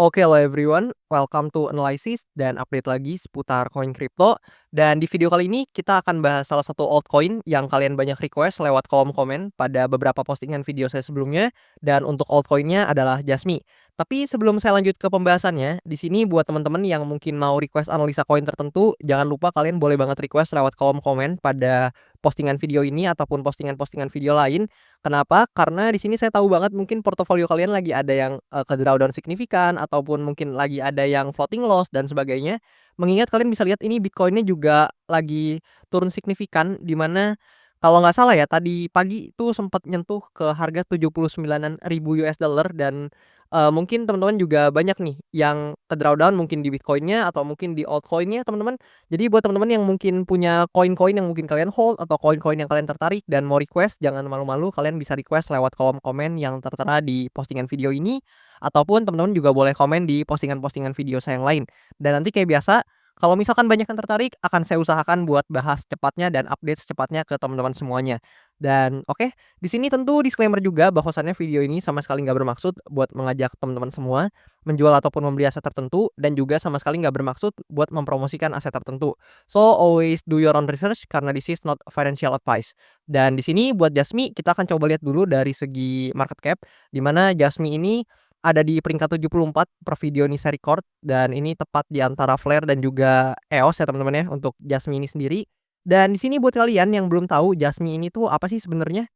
Oke, hello everyone, welcome to Analysis dan update lagi seputar koin kripto. Dan di video kali ini kita akan bahas salah satu altcoin yang kalian banyak request lewat kolom komen pada beberapa postingan video saya sebelumnya. Dan untuk altcoinnya adalah Jasmy. Tapi sebelum saya lanjut ke pembahasannya, di sini buat teman-teman yang mungkin mau request analisa koin tertentu, jangan lupa kalian boleh banget request lewat kolom komen pada postingan video ini ataupun postingan-postingan video lain. Kenapa? Karena di sini saya tahu banget mungkin portofolio kalian lagi ada yang, ke drawdown signifikan ataupun mungkin lagi ada yang floating loss dan sebagainya. Mengingat kalian bisa lihat ini Bitcoin-nya juga lagi turun signifikan, di mana kalau nggak salah ya tadi pagi itu sempat nyentuh ke harga 79.000 US dollar dan, mungkin teman-teman juga banyak nih yang ke drawdown mungkin di Bitcoin-nya atau mungkin di altcoin-nya teman-teman. Jadi buat teman-teman yang mungkin punya koin-koin yang mungkin kalian hold atau koin-koin yang kalian tertarik dan mau request, jangan malu-malu, kalian bisa request lewat kolom komen yang tertera di postingan video ini, ataupun teman-teman juga boleh komen di postingan-postingan video saya yang lain. Dan nanti kayak biasa, kalau misalkan banyak yang tertarik, akan saya usahakan buat bahas cepatnya dan update secepatnya ke teman-teman semuanya. Dan oke, di sini tentu disclaimer juga bahwasannya video ini sama sekali nggak bermaksud buat mengajak teman-teman semua menjual ataupun membeli aset tertentu, dan juga sama sekali nggak bermaksud buat mempromosikan aset tertentu. So always do your own research karena this is not financial advice. Dan di sini buat Jasmy kita akan coba lihat dulu dari segi market cap, di mana Jasmy ini ada di peringkat 74 per video ini saya record, dan ini tepat di antara Flare dan juga EOS ya teman-teman ya untuk Jasmy ini sendiri. Dan di sini buat kalian yang belum tahu Jasmy ini tuh apa sih sebenarnya?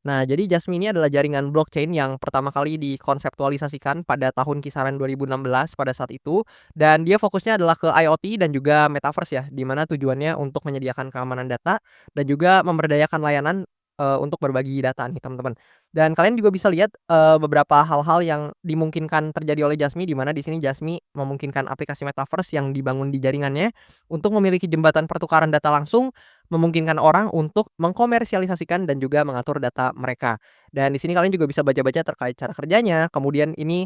Nah, jadi Jasmy ini adalah jaringan blockchain yang pertama kali dikonseptualisasikan pada tahun kisaran 2016 pada saat itu, dan dia fokusnya adalah ke IoT dan juga metaverse ya, di mana tujuannya untuk menyediakan keamanan data dan juga memberdayakan layanan, untuk berbagi data nih teman-teman. Dan kalian juga bisa lihat, beberapa hal-hal yang dimungkinkan terjadi oleh Jasmy, di mana di sini Jasmy memungkinkan aplikasi metaverse yang dibangun di jaringannya untuk memiliki jembatan pertukaran data langsung, memungkinkan orang untuk mengkomersialisasikan dan juga mengatur data mereka. Dan di sini kalian juga bisa baca-baca terkait cara kerjanya, kemudian ini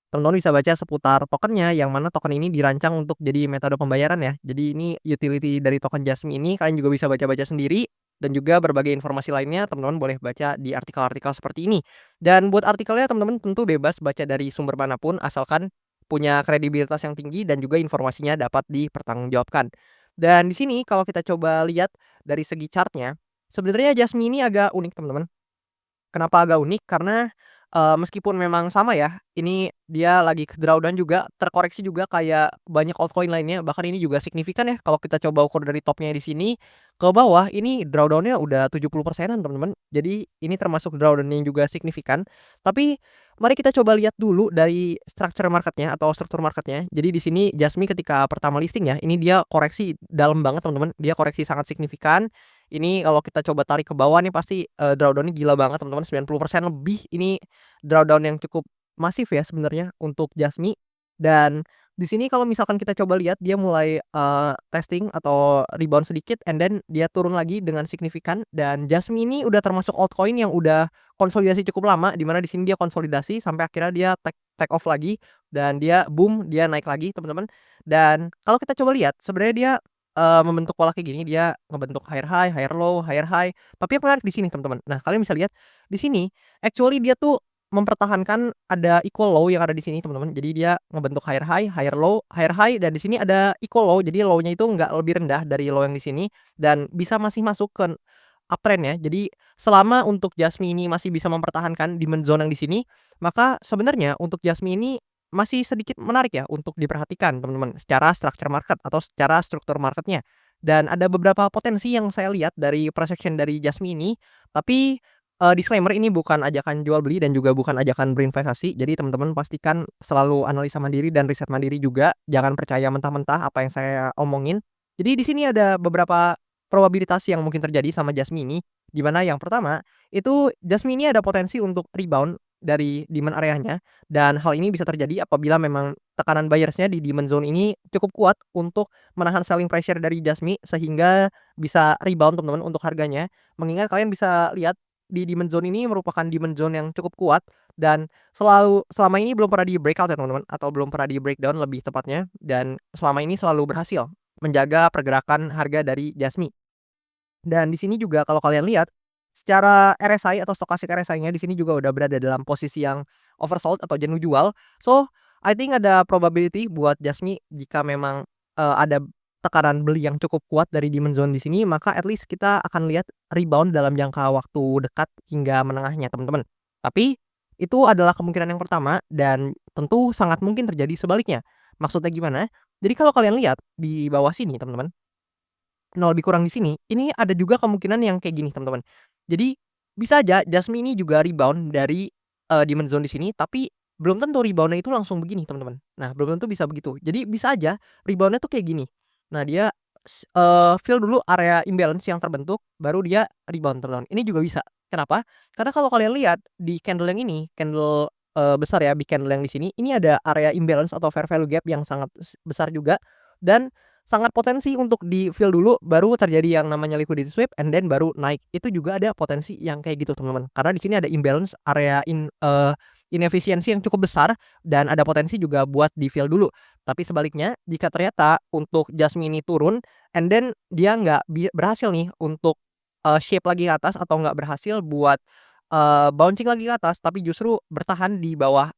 teman-teman bisa baca seputar tokennya, yang mana token ini dirancang untuk jadi metode pembayaran ya. Jadi ini utility dari token Jasmy ini kalian juga bisa baca-baca sendiri, dan juga berbagai informasi lainnya teman-teman boleh baca di artikel-artikel seperti ini. Dan buat artikelnya teman-teman tentu bebas baca dari sumber manapun asalkan punya kredibilitas yang tinggi dan juga informasinya dapat dipertanggungjawabkan. Dan di sini kalau kita coba lihat dari segi chartnya, sebenarnya Jasmy ini agak unik teman-teman. Kenapa agak unik? Karena, meskipun memang sama ya, ini dia lagi ke drawdown juga, terkoreksi juga kayak banyak altcoin lainnya, bahkan ini juga signifikan ya kalau kita coba ukur dari topnya di sini, ke bawah ini drawdown-nya udah 70%-an teman-teman. Jadi ini termasuk drawdown yang juga signifikan. Tapi mari kita coba lihat dulu dari structure marketnya atau struktur marketnya. Jadi di sini Jasmy ketika pertama listing ya, ini dia koreksi dalam banget teman-teman, dia koreksi sangat signifikan. Ini kalau kita coba tarik ke bawah nih pasti, drawdown-nya gila banget teman-teman, 90% lebih. Ini drawdown yang cukup masif ya sebenarnya untuk Jasmy. Dan di sini kalau misalkan kita coba lihat dia mulai, testing atau rebound sedikit and then dia turun lagi dengan signifikan, dan Jasmy ini udah termasuk altcoin yang udah konsolidasi cukup lama, di mana di sini dia konsolidasi sampai akhirnya dia take off lagi dan dia boom, dia naik lagi teman-teman. Dan kalau kita coba lihat sebenarnya dia membentuk pola kayak gini, dia ngebentuk higher high, higher low, higher high. Tapi yang menarik di sini teman-teman. Nah, kalian bisa lihat di sini actually dia tuh mempertahankan ada equal low yang ada di sini teman-teman. Jadi dia ngebentuk higher high, higher low, higher high, dan di sini ada equal low. Jadi low-nya itu nggak lebih rendah dari low yang di sini dan bisa masih masuk ke uptrend ya. Jadi selama untuk Jasmy ini masih bisa mempertahankan demand zone yang di sini, maka sebenarnya untuk Jasmy ini masih sedikit menarik ya untuk diperhatikan teman-teman secara structure market atau secara struktur marketnya. Dan ada beberapa potensi yang saya lihat dari projection dari Jasmy ini, tapi, disclaimer ini bukan ajakan jual beli dan juga bukan ajakan berinvestasi. Jadi teman-teman pastikan selalu analisa mandiri dan riset mandiri juga, jangan percaya mentah-mentah apa yang saya omongin. Jadi di sini ada beberapa probabilitas yang mungkin terjadi sama Jasmy ini, di mana yang pertama, itu Jasmy ini ada potensi untuk rebound dari demand area-nya, dan hal ini bisa terjadi apabila memang tekanan buyers-nya di demand zone ini cukup kuat untuk menahan selling pressure dari Jasmy sehingga bisa rebound teman-teman untuk harganya. Mengingat kalian bisa lihat di demand zone ini merupakan demand zone yang cukup kuat dan selama ini belum pernah di-breakout ya teman-teman, atau belum pernah di-breakdown lebih tepatnya, dan selama ini selalu berhasil menjaga pergerakan harga dari Jasmy. Dan di sini juga kalau kalian lihat, secara RSI atau stochastic RSI-nya di sini juga udah berada dalam posisi yang oversold atau jenuh jual. So, I think ada probability buat Jasmine jika memang, ada tekanan beli yang cukup kuat dari demand zone di sini, maka at least kita akan lihat rebound dalam jangka waktu dekat hingga menengahnya, teman-teman. Tapi itu adalah kemungkinan yang pertama dan tentu sangat mungkin terjadi sebaliknya. Maksudnya gimana? Jadi kalau kalian lihat di bawah sini, teman-teman, no, lebih kurang di sini, ini ada juga kemungkinan yang kayak gini, teman-teman. Jadi, bisa aja Jasmine ini juga rebound dari, demand zone di sini, tapi belum tentu rebound-nya itu langsung begini, teman-teman. Nah, belum tentu bisa begitu. Jadi bisa aja rebound-nya tuh kayak gini. Nah, dia fill dulu area imbalance yang terbentuk, baru dia rebound, teman-teman. Ini juga bisa. Kenapa? Karena kalau kalian lihat di candle yang ini, candle, besar ya, big candle yang di sini, ini ada area imbalance atau fair value gap yang sangat besar juga dan sangat potensi untuk di-fill dulu, baru terjadi yang namanya liquidity sweep and then baru naik. Itu juga ada potensi yang kayak gitu, teman-teman. Karena di sini ada imbalance area inefisiensi yang cukup besar dan ada potensi juga buat di-fill dulu. Tapi sebaliknya, jika ternyata untuk Jasmine ini turun and then dia nggak berhasil nih untuk, shape lagi ke atas atau nggak berhasil buat, bouncing lagi ke atas, tapi justru bertahan di bawah,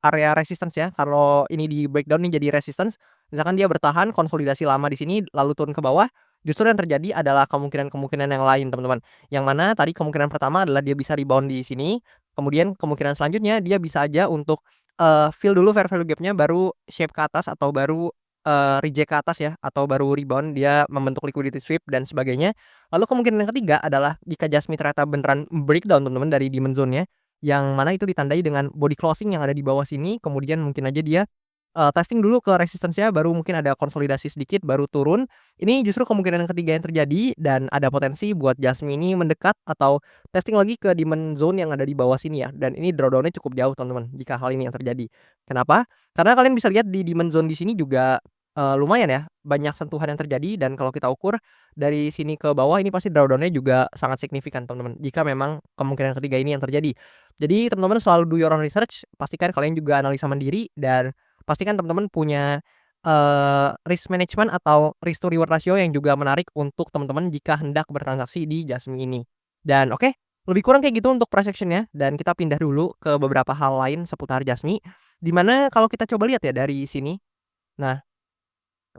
area resistance ya, kalau ini di breakdown nih jadi resistance, misalkan dia bertahan konsolidasi lama di sini lalu turun ke bawah, justru yang terjadi adalah kemungkinan-kemungkinan yang lain, teman-teman. Yang mana tadi kemungkinan pertama adalah dia bisa rebound di sini, kemudian kemungkinan selanjutnya dia bisa aja untuk, fill dulu fair value gap-nya baru shape ke atas atau baru, reject ke atas ya, atau baru rebound dia membentuk liquidity sweep dan sebagainya. Lalu kemungkinan yang ketiga adalah jika Jasmine ternyata beneran breakdown, teman-teman, dari demand zone-nya, yang mana itu ditandai dengan body closing yang ada di bawah sini, kemudian mungkin aja dia, testing dulu ke resistance-nya, baru mungkin ada konsolidasi sedikit, baru turun. Ini justru kemungkinan yang ketiga yang terjadi dan ada potensi buat Jasmine ini mendekat atau testing lagi ke demand zone yang ada di bawah sini ya, dan ini drawdown-nya cukup jauh, teman-teman, jika hal ini yang terjadi. Kenapa? Karena kalian bisa lihat di demand zone di sini juga, lumayan ya, banyak sentuhan yang terjadi dan kalau kita ukur dari sini ke bawah ini pasti drawdown-nya juga sangat signifikan, teman-teman, jika memang kemungkinan ketiga ini yang terjadi. Jadi teman-teman selalu do your own research, pastikan kalian juga analisa mandiri dan pastikan teman-teman punya, risk management atau risk to reward ratio yang juga menarik untuk teman-teman jika hendak bertransaksi di Jasmine ini. Dan oke, lebih kurang kayak gitu untuk price action-nya dan kita pindah dulu ke beberapa hal lain seputar Jasmine, di mana kalau kita coba lihat ya dari sini. Nah,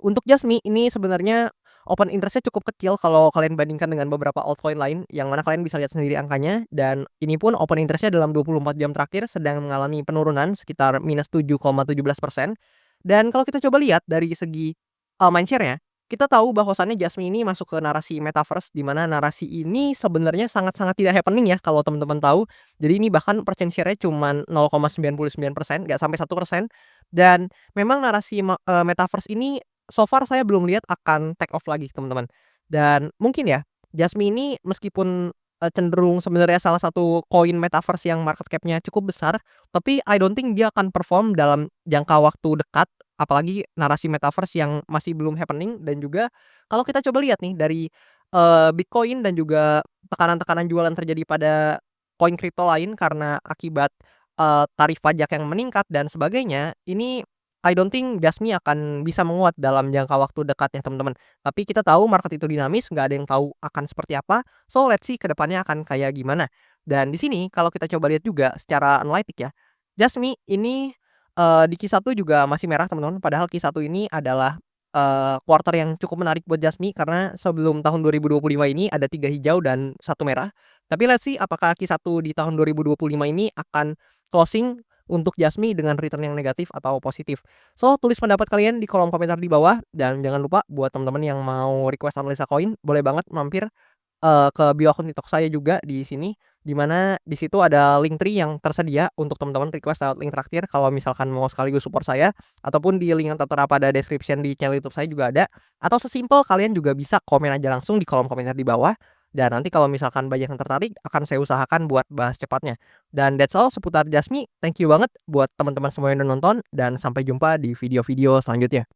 untuk Jasmine ini sebenarnya open interest-nya cukup kecil kalau kalian bandingkan dengan beberapa altcoin lain, yang mana kalian bisa lihat sendiri angkanya, dan ini pun open interest-nya dalam 24 jam terakhir sedang mengalami penurunan sekitar -7,17%. Dan kalau kita coba lihat dari segi, mindshare-nya, kita tahu bahwasannya Jasmine ini masuk ke narasi metaverse, di mana narasi ini sebenarnya sangat-sangat tidak happening ya kalau teman-teman tahu. Jadi ini bahkan percent share-nya cuman 0,99%, nggak sampai 1%. Dan memang narasi metaverse ini so far saya belum lihat akan take off lagi, teman-teman. Dan mungkin ya, Jasmine ini meskipun, cenderung sebenarnya salah satu koin metaverse yang market cap-nya cukup besar, tapi I don't think dia akan perform dalam jangka waktu dekat, apalagi narasi metaverse yang masih belum happening. Dan juga kalau kita coba lihat nih dari, Bitcoin dan juga tekanan-tekanan jualan terjadi pada koin kripto lain karena akibat, tarif pajak yang meningkat dan sebagainya, ini I don't think Jasmine akan bisa menguat dalam jangka waktu dekat ya, teman-teman. Tapi kita tahu market itu dinamis, nggak ada yang tahu akan seperti apa. So let's see ke depannya akan kayak gimana. Dan di sini kalau kita coba lihat juga secara analitik ya, Jasmine ini, di Q1 juga masih merah, teman-teman. Padahal Q1 ini adalah, quarter yang cukup menarik buat Jasmine karena sebelum tahun 2025 ini ada 3 hijau dan 1 merah. Tapi let's see apakah Q1 di tahun 2025 ini akan closing untuk Jasmine dengan return yang negatif atau positif. So, tulis pendapat kalian di kolom komentar di bawah dan jangan lupa buat teman-teman yang mau request analisa koin, boleh banget mampir, ke bio akun TikTok saya juga di sini, di mana di situ ada link tree yang tersedia untuk teman-teman request lewat link traktir kalau misalkan mau sekaligus support saya, ataupun di link yang tertera pada description di channel YouTube saya juga ada, atau sesimpel kalian juga bisa komen aja langsung di kolom komentar di bawah, dan nanti kalau misalkan banyak yang tertarik akan saya usahakan buat bahas cepatnya. Dan that's all seputar Jasmine, thank you banget buat teman-teman semua yang udah nonton dan sampai jumpa di video-video selanjutnya.